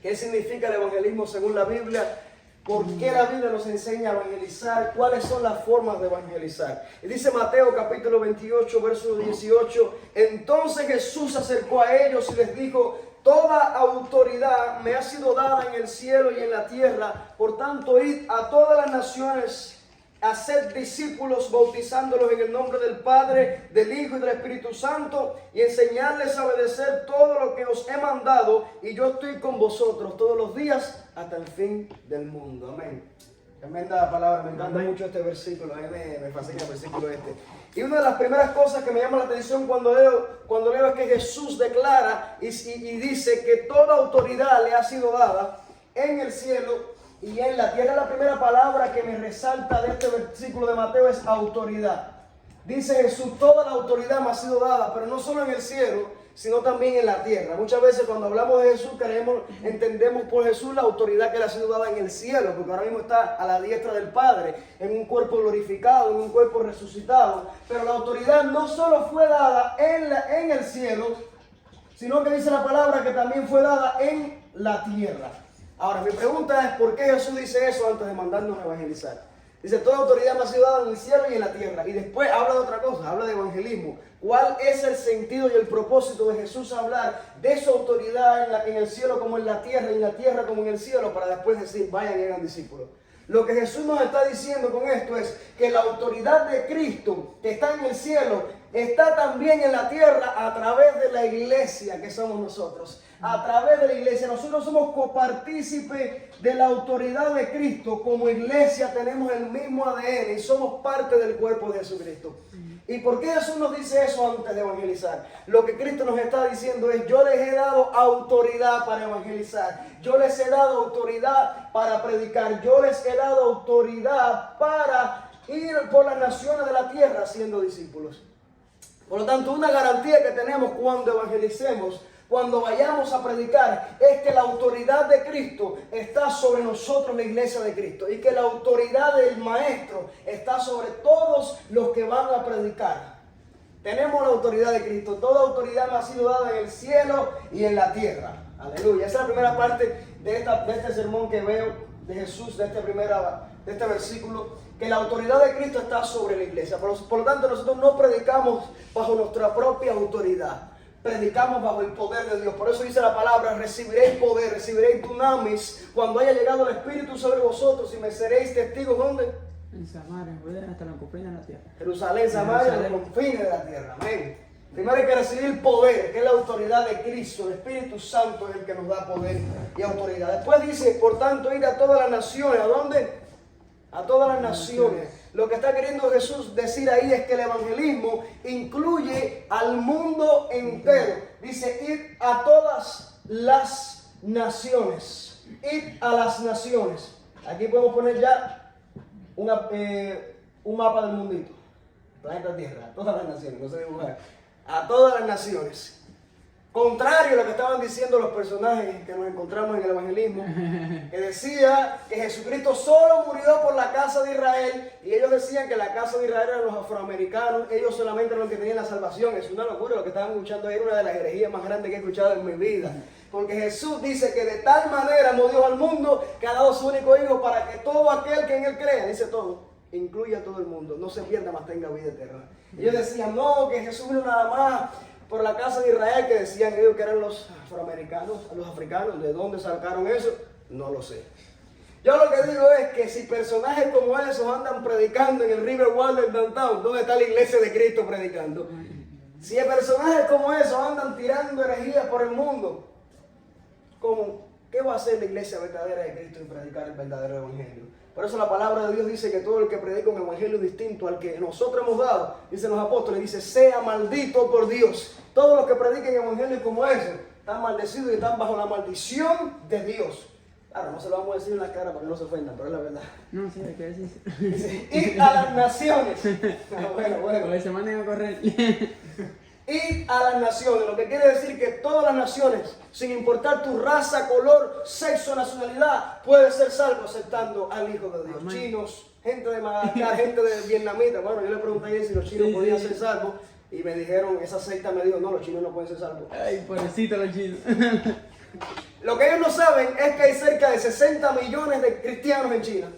¿Qué significa el evangelismo según la Biblia? ¿Por qué la Biblia nos enseña a evangelizar? ¿Cuáles son las formas de evangelizar? Y dice Mateo capítulo 28, verso 18. Entonces Jesús se acercó a ellos y les dijo: toda autoridad me ha sido dada en el cielo y en la tierra. Por tanto, id a todas las naciones, haced discípulos, bautizándolos en el nombre del Padre, del Hijo y del Espíritu Santo, y enseñarles a obedecer todo lo que os he mandado, y yo estoy con vosotros todos los días hasta el fin del mundo. Amén. Tremenda palabra, me encanta mucho este versículo, a mí me fascina el versículo este. Y una de las primeras cosas que me llama la atención cuando leo es que Jesús declara y dice que toda autoridad le ha sido dada en el cielo y en la tierra. La primera palabra que me resalta de este versículo de Mateo es autoridad. Dice Jesús: toda la autoridad me ha sido dada, pero no solo en el cielo, sino también en la tierra. Muchas veces cuando hablamos de Jesús entendemos por Jesús la autoridad que le ha sido dada en el cielo, porque ahora mismo está a la diestra del Padre, en un cuerpo glorificado, en un cuerpo resucitado. Pero la autoridad no solo fue dada en el cielo, sino que dice la palabra que también fue dada en la tierra. Ahora, mi pregunta es: ¿por qué Jesús dice eso antes de mandarnos a evangelizar? Dice: toda autoridad me ha sido dada en el cielo y en la tierra. Y después habla de otra cosa, habla de evangelismo. ¿Cuál es el sentido y el propósito de Jesús hablar de su autoridad en el cielo como en la tierra, y en la tierra como en el cielo, para después decir: vayan y hagan discípulos? Lo que Jesús nos está diciendo con esto es que la autoridad de Cristo que está en el cielo está también en la tierra a través de la iglesia que somos nosotros. A través de la iglesia, nosotros somos copartícipes de la autoridad de Cristo. Como iglesia tenemos el mismo ADN y somos parte del cuerpo de Jesucristo. ¿Y por qué Jesús nos dice eso antes de evangelizar? Lo que Cristo nos está diciendo es: yo les he dado autoridad para evangelizar, yo les he dado autoridad para predicar, yo les he dado autoridad para ir por las naciones de la tierra haciendo discípulos. Por lo tanto, una garantía que tenemos cuando evangelicemos, cuando vayamos a predicar, es que la autoridad de Cristo está sobre nosotros, la iglesia de Cristo, y que la autoridad del Maestro está sobre todos los que van a predicar. Tenemos la autoridad de Cristo. Toda autoridad me ha sido dada en el cielo y en la tierra. Aleluya. Esa es la primera parte de este sermón que veo de Jesús, de este versículo, que la autoridad de Cristo está sobre la iglesia. Por lo tanto, nosotros no predicamos bajo nuestra propia autoridad. Predicamos bajo el poder de Dios. Por eso dice la palabra: recibiréis poder, recibiréis dunamis cuando haya llegado el Espíritu sobre vosotros, y me seréis testigos. ¿Dónde? En Samaria, hasta los confines de la tierra. Jerusalén, Samaria, los confines de la tierra. Amén. Primero hay que recibir poder, que es la autoridad de Cristo. El Espíritu Santo es el que nos da poder y autoridad. Después dice: por tanto, ir a todas las naciones. ¿A dónde? A todas las naciones. Lo que está queriendo Jesús decir ahí es que el evangelismo incluye al mundo entero. Dice: id a todas las naciones. Id a las naciones. Aquí podemos poner ya un mapa del mundito. Planeta Tierra, a todas las naciones, no sé dibujar. A todas las naciones. Contrario a lo que estaban diciendo los personajes que nos encontramos en el evangelismo, que decía que Jesucristo solo murió por la casa de Israel, y ellos decían que la casa de Israel eran los afroamericanos, ellos solamente eran los que tenían la salvación. Es una locura lo que estaban escuchando ahí, una de las herejías más grandes que he escuchado en mi vida. Porque Jesús dice que de tal manera amó Dios al mundo que ha dado su único Hijo para que todo aquel que en Él crea, dice todo, incluye a todo el mundo, no se pierda, mas tenga vida eterna. Ellos decían: no, que Jesús vino nada más por la casa de Israel, que decían ellos que eran los afroamericanos, los africanos. ¿De dónde sacaron eso? No lo sé. Yo lo que digo es que si personajes como esos andan predicando en el River Walden Downtown, ¿dónde está la iglesia de Cristo predicando? Si personajes como esos andan tirando herejías por el mundo, ¿qué va a hacer la iglesia verdadera de Cristo en predicar el verdadero evangelio? Por eso la palabra de Dios dice que todo el que predica un evangelio distinto al que nosotros hemos dado, dicen los apóstoles, dice: sea maldito por Dios. Todos los que prediquen evangelios como ese están maldecidos y están bajo la maldición de Dios. Claro, no se lo vamos a decir en la cara para que no se ofendan, pero es la verdad. No, sí, hay que decir. Dice: id a las naciones. Bueno. Porque se mandan a correr. Id a las naciones, lo que quiere decir que todas las naciones, sin importar tu raza, color, sexo, nacionalidad, puedes ser salvo aceptando al Hijo de Dios. Amén. Chinos, gente de Madagascar, gente de vietnamita. Bueno, yo le pregunté ayer si los chinos podían ser salvos, y me dijeron, esa secta me dijo: no, los chinos no pueden ser salvos. Ay, pobrecito los chinos. Lo que ellos no saben es que hay cerca de 60 millones de cristianos en China.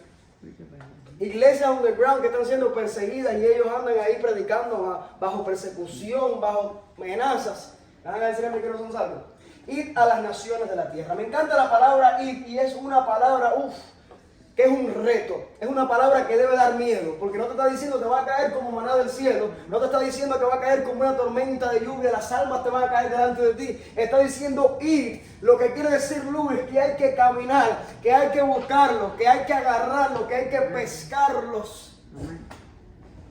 Iglesias underground que están siendo perseguidas y ellos andan ahí predicando bajo persecución, bajo amenazas. ¿Van a decir a mí que no son salvos? Id a las naciones de la tierra. Me encanta la palabra id y es una palabra, que es un reto. Es una palabra que debe dar miedo, porque no te está diciendo que va a caer como maná del cielo, no te está diciendo que va a caer como una tormenta de lluvia, las almas te van a caer delante de ti. Está diciendo ir. Lo que quiere decir Luis es que hay que caminar, que hay que buscarlos, que hay que agarrarlos, que hay que pescarlos.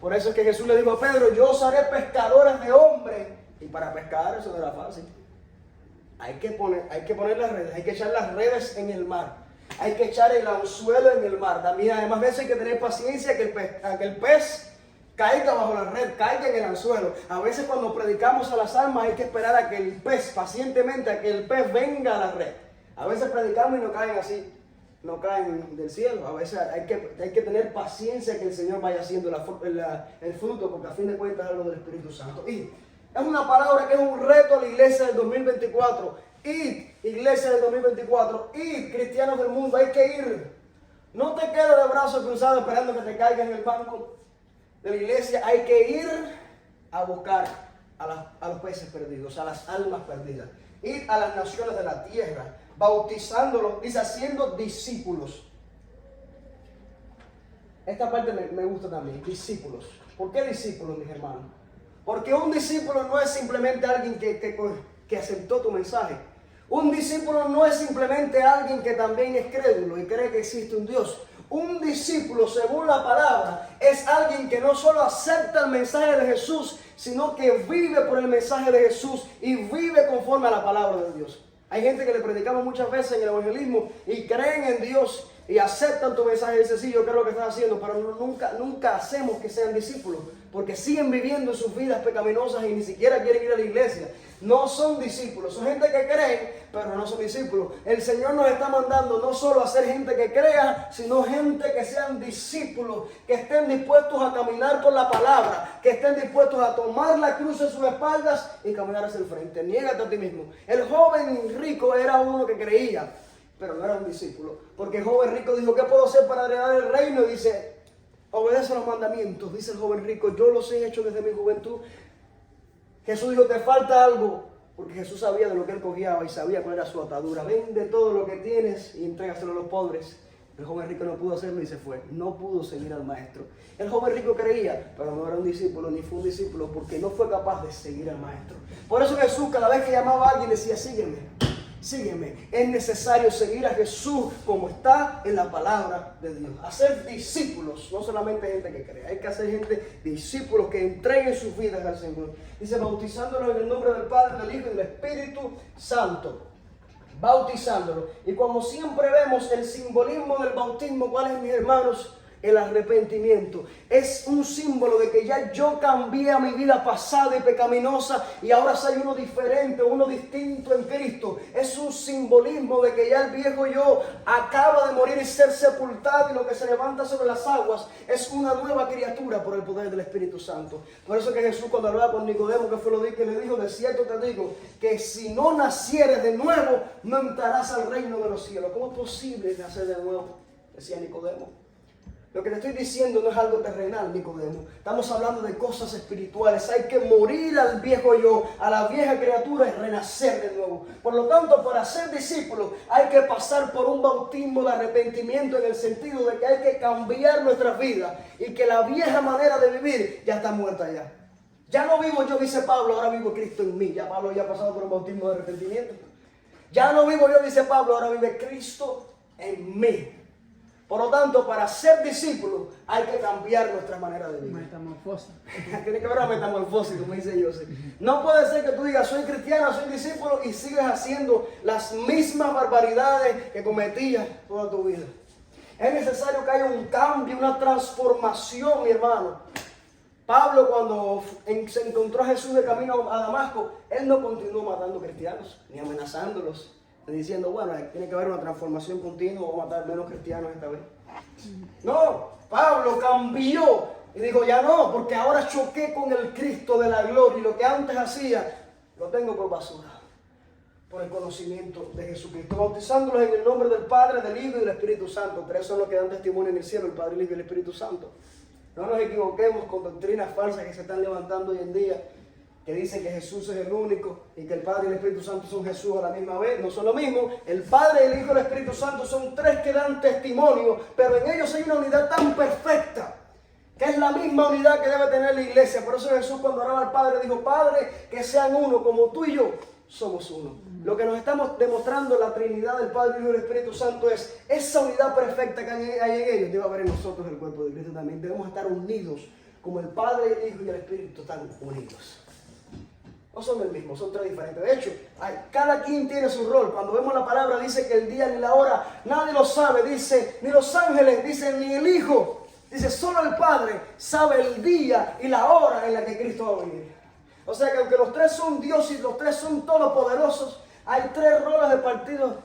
Por eso es que Jesús le dijo a Pedro, yo os haré pescadores de hombres. Y para pescar eso no era fácil. Hay que poner las redes, hay que echar las redes en el mar. Hay que echar el anzuelo en el mar. También, además de eso, hay que tener paciencia que el pez caiga bajo la red, caiga en el anzuelo. A veces cuando predicamos a las almas hay que esperar a que el pez, pacientemente, a que el pez venga a la red. A veces predicamos y no caen así, no caen del cielo. A veces hay que tener paciencia que el Señor vaya haciendo el fruto, porque a fin de cuentas es algo del Espíritu Santo. Y es una palabra que es un reto a la iglesia del 2024. Id, iglesia del 2024, id, cristianos del mundo, hay que ir. No te quedes de brazos cruzados esperando que te caigas en el banco de la iglesia. Hay que ir a buscar a los peces perdidos, a las almas perdidas. Id a las naciones de la tierra, bautizándolos, dice, haciendo discípulos. Esta parte me gusta también, discípulos. ¿Por qué discípulos, mis hermanos? Porque un discípulo no es simplemente alguien que aceptó tu mensaje. Un discípulo no es simplemente alguien que también es crédulo y cree que existe un Dios. Un discípulo, según la palabra, es alguien que no solo acepta el mensaje de Jesús, sino que vive por el mensaje de Jesús y vive conforme a la palabra de Dios. Hay gente que le predicamos muchas veces en el evangelismo y creen en Dios y aceptan tu mensaje y dicen, sí, yo creo lo que estás haciendo, pero nunca hacemos que sean discípulos, porque siguen viviendo sus vidas pecaminosas y ni siquiera quieren ir a la iglesia. No son discípulos, son gente que creen, pero no son discípulos. El Señor nos está mandando no solo a ser gente que crea, sino gente que sean discípulos, que estén dispuestos a caminar por la palabra, que estén dispuestos a tomar la cruz en sus espaldas y caminar hacia el frente. Niégate a ti mismo. El joven rico era uno que creía, pero no era un discípulo, porque el joven rico dijo, ¿qué puedo hacer para heredar el reino? Y dice, obedece los mandamientos. Dice el joven rico, yo los he hecho desde mi juventud. Jesús dijo, te falta algo, porque Jesús sabía de lo que él cogiaba y sabía cuál era su atadura. Vende todo lo que tienes y entrégaselo a los pobres. El joven rico no pudo hacerlo y se fue. No pudo seguir al maestro. El joven rico creía, pero no era un discípulo, ni fue un discípulo, porque no fue capaz de seguir al maestro. Por eso Jesús, cada vez que llamaba a alguien, decía, sígueme. Sígueme. Es necesario seguir a Jesús como está en la palabra de Dios. Hacer discípulos, no solamente gente que cree. Hay que hacer gente, discípulos que entreguen sus vidas al Señor. Dice, bautizándolos en el nombre del Padre, del Hijo y del Espíritu Santo. Bautizándolos. Y como siempre vemos el simbolismo del bautismo, ¿cuál es, mis hermanos? El arrepentimiento. Es un símbolo de que ya yo cambié a mi vida pasada y pecaminosa y ahora soy uno diferente, uno distinto en Cristo. Es un simbolismo de que ya el viejo yo acaba de morir y ser sepultado, y lo que se levanta sobre las aguas es una nueva criatura por el poder del Espíritu Santo. Por eso que Jesús, cuando hablaba con Nicodemo, que fue lo que le dijo, de cierto te digo que si no nacieres de nuevo no entrarás al reino de los cielos. ¿Cómo es posible nacer de nuevo? Decía Nicodemo. Lo que te estoy diciendo no es algo terrenal, Nicodemo. Estamos hablando de cosas espirituales. Hay que morir al viejo yo, a la vieja criatura, y renacer de nuevo. Por lo tanto, para ser discípulo hay que pasar por un bautismo de arrepentimiento, en el sentido de que hay que cambiar nuestras vidas y que la vieja manera de vivir ya está muerta ya. Ya no vivo yo, dice Pablo, ahora vivo Cristo en mí. Ya Pablo ya ha pasado por un bautismo de arrepentimiento. Ya no vivo yo, dice Pablo, ahora vive Cristo en mí. Por lo tanto, para ser discípulo hay que cambiar nuestra manera de vivir. Metamorfosis. Tiene que haber una metamorfosis, como dice Joseph. No puede ser que tú digas, soy cristiano, soy discípulo, y sigas haciendo las mismas barbaridades que cometías toda tu vida. Es necesario que haya un cambio, una transformación, mi hermano. Pablo, cuando se encontró a Jesús de camino a Damasco, él no continuó matando cristianos, ni amenazándolos, diciendo, bueno, tiene que haber una transformación continua, o matar menos cristianos esta vez. No, Pablo cambió y dijo, ya no, porque ahora choqué con el Cristo de la gloria y lo que antes hacía, lo tengo por basura. por el conocimiento de Jesucristo, bautizándolos en el nombre del Padre, del Hijo y del Espíritu Santo. Tres son los que dan testimonio en el cielo, el Padre, el Hijo y el Espíritu Santo. No nos equivoquemos con doctrinas falsas que se están levantando hoy en día, que dicen que Jesús es el único y que el Padre y el Espíritu Santo son Jesús a la misma vez. No son lo mismo. El Padre, el Hijo y el Espíritu Santo son tres que dan testimonio, pero en ellos hay una unidad tan perfecta, que es la misma unidad que debe tener la iglesia. Por eso Jesús, cuando oraba al Padre, dijo: Padre, que sean uno como tú y yo somos uno. Lo que nos estamos demostrando la Trinidad del Padre, el Hijo y el Espíritu Santo es esa unidad perfecta que hay en ellos. Debe haber en nosotros, el cuerpo de Cristo también. Debemos estar unidos como el Padre, el Hijo y el Espíritu están unidos. No son el mismo, son tres diferentes. De hecho, cada quien tiene su rol. Cuando vemos la palabra, dice que el día ni la hora nadie lo sabe. Dice, ni los ángeles, dice, ni el Hijo. Dice, solo el Padre sabe el día y la hora en la que Cristo va a venir. O sea que aunque los tres son Dios y los tres son todopoderosos, hay tres roles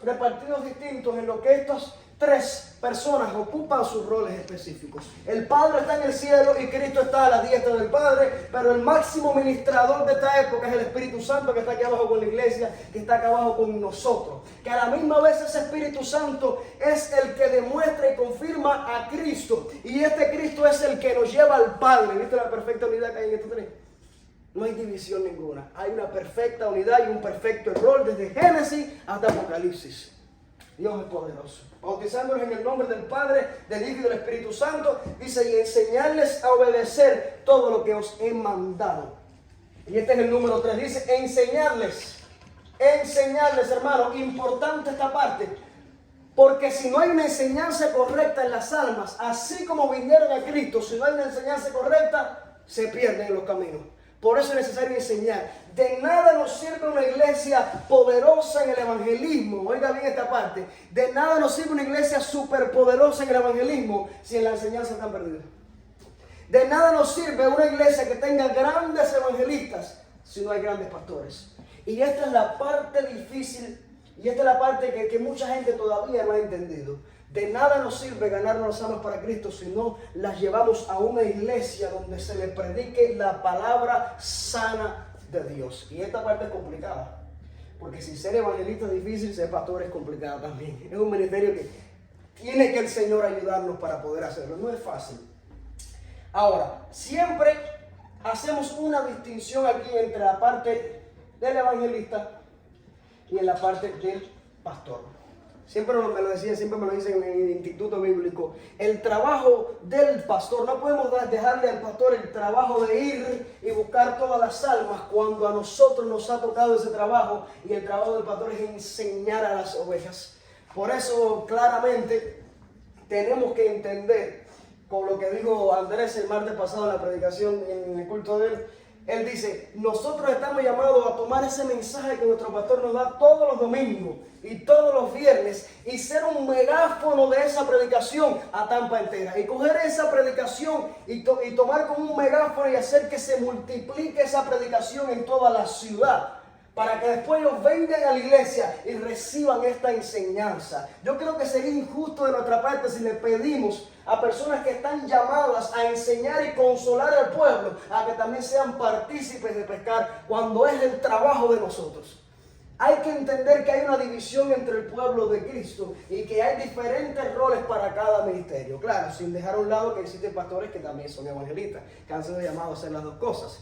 repartidos distintos en lo que estas tres personas ocupan sus roles específicos. El Padre está en el cielo y Cristo está a la diestra del Padre, pero el máximo ministrador de esta época es el Espíritu Santo, que está aquí abajo con la iglesia, que está acá abajo con nosotros. Que a la misma vez ese Espíritu Santo es el que demuestra y confirma a Cristo, y este Cristo es el que nos lleva al Padre. ¿Viste la perfecta unidad que hay en estos tres? No hay división ninguna. Hay una perfecta unidad y un perfecto rol desde Génesis hasta Apocalipsis. Dios es poderoso. Bautizándolos en el nombre del Padre, del Hijo y del Espíritu Santo. Dice, y enseñarles a obedecer todo lo que os he mandado. Y este es el número 3. Dice, enseñarles. Enseñarles, hermano. Importante esta parte. Porque si no hay una enseñanza correcta en las almas, así como vinieron a Cristo, si no hay una enseñanza correcta, se pierden en los caminos. Por eso es necesario enseñar. De nada nos sirve una iglesia poderosa en el evangelismo. Oiga bien esta parte. De nada nos sirve una iglesia superpoderosa en el evangelismo si en la enseñanza están perdidos. De nada nos sirve una iglesia que tenga grandes evangelistas si no hay grandes pastores. Y esta es la parte difícil, y esta es la parte que mucha gente todavía no ha entendido. De nada nos sirve ganarnos las almas para Cristo si no las llevamos a una iglesia donde se le predique la palabra sana de Dios. Y esta parte es complicada, porque si ser evangelista es difícil, ser pastor es complicado también. Es un ministerio que tiene que el Señor ayudarnos para poder hacerlo. No es fácil. Ahora, siempre hacemos una distinción aquí entre la parte del evangelista y en la parte del pastor. Siempre me lo decían, siempre me lo dicen en el instituto bíblico. El trabajo del pastor, no podemos dejarle al pastor el trabajo de ir y buscar todas las almas cuando a nosotros nos ha tocado ese trabajo, y el trabajo del pastor es enseñar a las ovejas. Por eso claramente tenemos que entender, con lo que dijo Andrés el martes pasado en la predicación, en el culto de él. Él dice, nosotros estamos llamados a tomar ese mensaje que nuestro pastor nos da todos los domingos y todos los viernes y ser un megáfono de esa predicación a Tampa entera. Y coger esa predicación y tomar como un megáfono y hacer que se multiplique esa predicación en toda la ciudad, para que después ellos vengan a la iglesia y reciban esta enseñanza. Yo creo que sería injusto de nuestra parte si le pedimos a personas que están llamadas a enseñar y consolar al pueblo, a que también sean partícipes de pescar, cuando es el trabajo de nosotros. Hay que entender que hay una división entre el pueblo de Cristo y que hay diferentes roles para cada ministerio. Claro, sin dejar a un lado que existen pastores que también son evangelistas, que han sido llamados a hacer las dos cosas.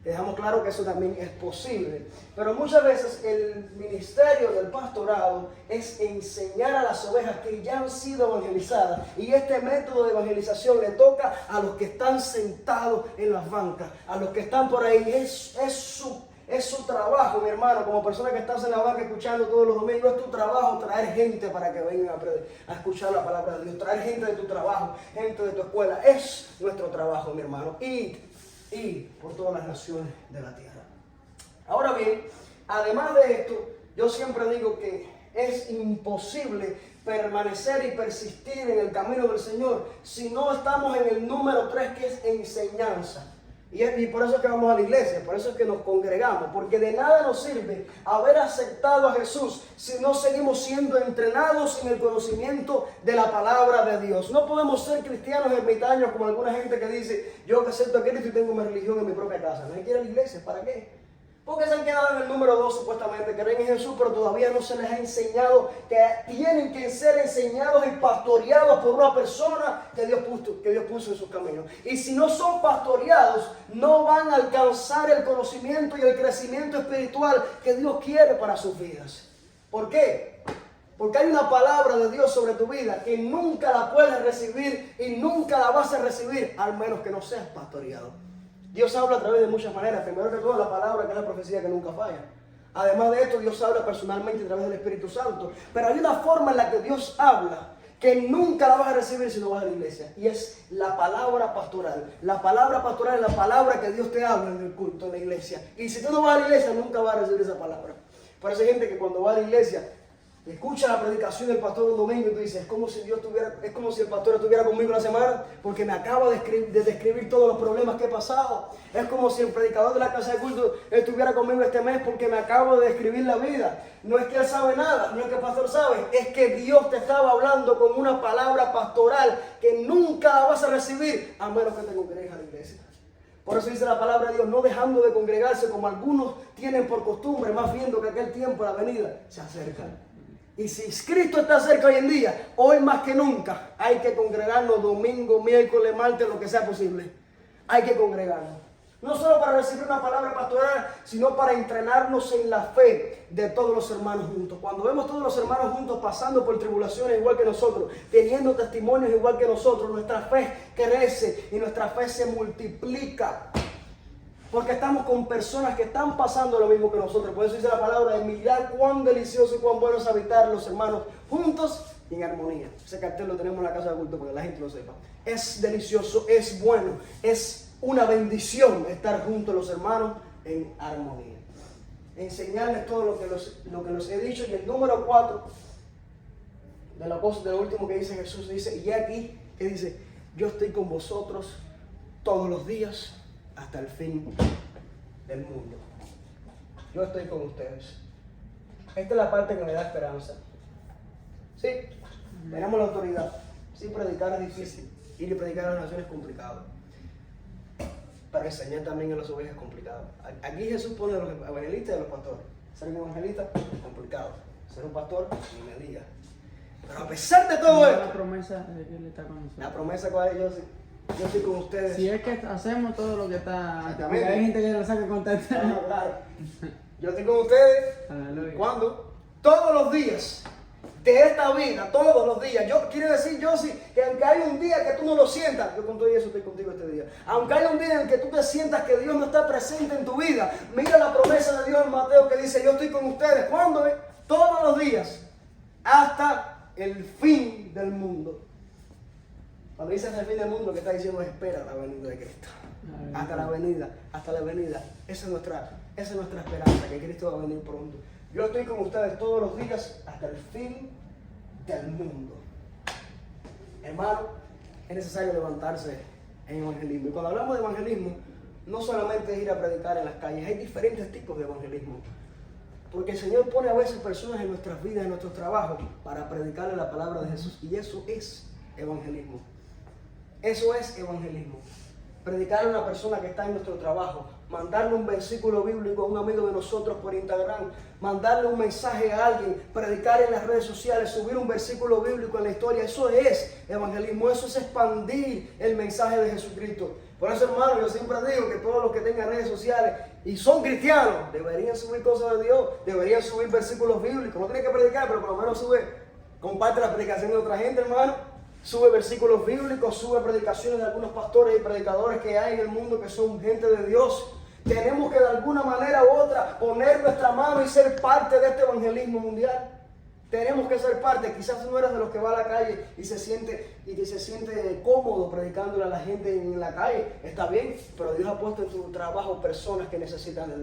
Dejamos claro que eso también es posible. Pero muchas veces el ministerio del pastorado es enseñar a las ovejas que ya han sido evangelizadas. Y este método de evangelización le toca a los que están sentados en las bancas, a los que están por ahí. Es su trabajo, mi hermano, como persona que estás en la banca escuchando todos los domingos. Es tu trabajo traer gente para que vengan a escuchar la palabra de Dios. Traer gente de tu trabajo, gente de tu escuela. Es nuestro trabajo, mi hermano. Y por todas las naciones de la tierra. Ahora bien, además de esto, yo siempre digo que es imposible permanecer y persistir en el camino del Señor si no estamos en el número 3, que es enseñanza. Y por eso es que vamos a la iglesia, por eso es que nos congregamos, porque de nada nos sirve haber aceptado a Jesús si no seguimos siendo entrenados en el conocimiento de la palabra de Dios. No podemos ser cristianos ermitaños como alguna gente que dice, yo acepto a Cristo y tengo mi religión en mi propia casa. No hay que ir a la iglesia, ¿para qué? Porque se han quedado en el número 2 supuestamente, creen en Jesús, pero todavía no se les ha enseñado que tienen que ser enseñados y pastoreados por una persona que Dios puso en sus caminos. Y si no son pastoreados, no van a alcanzar el conocimiento y el crecimiento espiritual que Dios quiere para sus vidas. ¿Por qué? Porque hay una palabra de Dios sobre tu vida que nunca la puedes recibir y nunca la vas a recibir al menos que no seas pastoreado. Dios habla a través de muchas maneras. Primero que todo, la palabra, que es la profecía que nunca falla. Además de esto, Dios habla personalmente a través del Espíritu Santo. Pero hay una forma en la que Dios habla que nunca la vas a recibir si no vas a la iglesia. Y es la palabra pastoral. La palabra pastoral es la palabra que Dios te habla en el culto, en la iglesia. Y si tú no vas a la iglesia, nunca vas a recibir esa palabra. Por eso hay gente que cuando va a la iglesia, escucha la predicación del pastor un domingo y tú dices, es como si el pastor estuviera conmigo la semana, porque me acaba de describir todos los problemas que he pasado. Es como si el predicador de la casa de culto estuviera conmigo este mes, porque me acabo de describir la vida. No es que él sabe nada, no es que el pastor sabe, es que Dios te estaba hablando con una palabra pastoral que nunca la vas a recibir a menos que te congregues a la iglesia. Por eso dice la palabra de Dios, no dejando de congregarse como algunos tienen por costumbre, más viendo que aquel tiempo, la venida, se acerca. Y si Cristo está cerca hoy en día, hoy más que nunca, hay que congregarnos domingo, miércoles, martes, lo que sea posible. Hay que congregarnos. No solo para recibir una palabra pastoral, sino para entrenarnos en la fe de todos los hermanos juntos. Cuando vemos todos los hermanos juntos pasando por tribulaciones igual que nosotros, teniendo testimonios igual que nosotros, nuestra fe crece y nuestra fe se multiplica. Porque estamos con personas que están pasando lo mismo que nosotros. Por eso dice la palabra de mirar cuán delicioso y cuán bueno es habitar los hermanos juntos y en armonía. Ese cartel lo tenemos en la casa de culto para que la gente lo sepa. Es delicioso, es bueno, es una bendición estar juntos los hermanos en armonía. Enseñarles todo lo que los he dicho. Y el número 4 de lo último que dice Jesús, dice, y aquí, que dice, yo estoy con vosotros todos los días hasta el fin del mundo. Yo estoy con ustedes. Esta es la parte que me da esperanza. Sí, tenemos la autoridad. Sí, predicar es difícil. Ir y predicar a las naciones es complicado. Pero enseñar también a las ovejas es complicado. Aquí Jesús pone a los evangelistas y a los pastores. Ser un evangelista es complicado. Ser un pastor, ni me diga. Pero a pesar de todo esto, la promesa de que Él está con nosotros. la promesa cuál es, yo estoy con ustedes. Si es que hacemos todo lo que está. Exactamente. Porque hay gente que lo saca contento. Claro. Yo estoy con ustedes. Aleluya. ¿Cuándo? Todos los días de esta vida, todos los días. Quiere decir, que aunque hay un día que tú no lo sientas, yo con todo eso estoy contigo este día. Aunque hay un día en que tú te sientas que Dios no está presente en tu vida, mira la promesa de Dios en Mateo que dice, yo estoy con ustedes. ¿Cuándo? Todos los días, hasta el fin del mundo. Cuando dice hasta el fin del mundo, lo que está diciendo es espera la venida de Cristo. Hasta la venida. Esa es nuestra esperanza, que Cristo va a venir pronto. Yo estoy con ustedes todos los días hasta el fin del mundo. Hermano, es necesario levantarse en evangelismo. Y cuando hablamos de evangelismo, no solamente es ir a predicar en las calles, hay diferentes tipos de evangelismo. Porque el Señor pone a veces personas en nuestras vidas, en nuestros trabajos, para predicarle la palabra de Jesús. Y eso es evangelismo. Eso es evangelismo. Predicarle a una persona que está en nuestro trabajo, mandarle un versículo bíblico a un amigo de nosotros por Instagram, mandarle un mensaje a alguien, predicar en las redes sociales, subir un versículo bíblico en la historia. Eso es evangelismo, eso es expandir el mensaje de Jesucristo. Por eso, hermano, yo siempre digo que todos los que tengan redes sociales y son cristianos, deberían subir cosas de Dios, deberían subir versículos bíblicos. No tienen que predicar, pero por lo menos comparte la predicación de otra gente, hermano. Sube versículos bíblicos, sube predicaciones de algunos pastores y predicadores que hay en el mundo que son gente de Dios. Tenemos que de alguna manera u otra poner nuestra mano y ser parte de este evangelismo mundial. Tenemos que ser parte. Quizás no eres de los que va a la calle y se siente cómodo predicándole a la gente en la calle. Está bien, pero Dios ha puesto en tu trabajo personas que necesitan de Dios.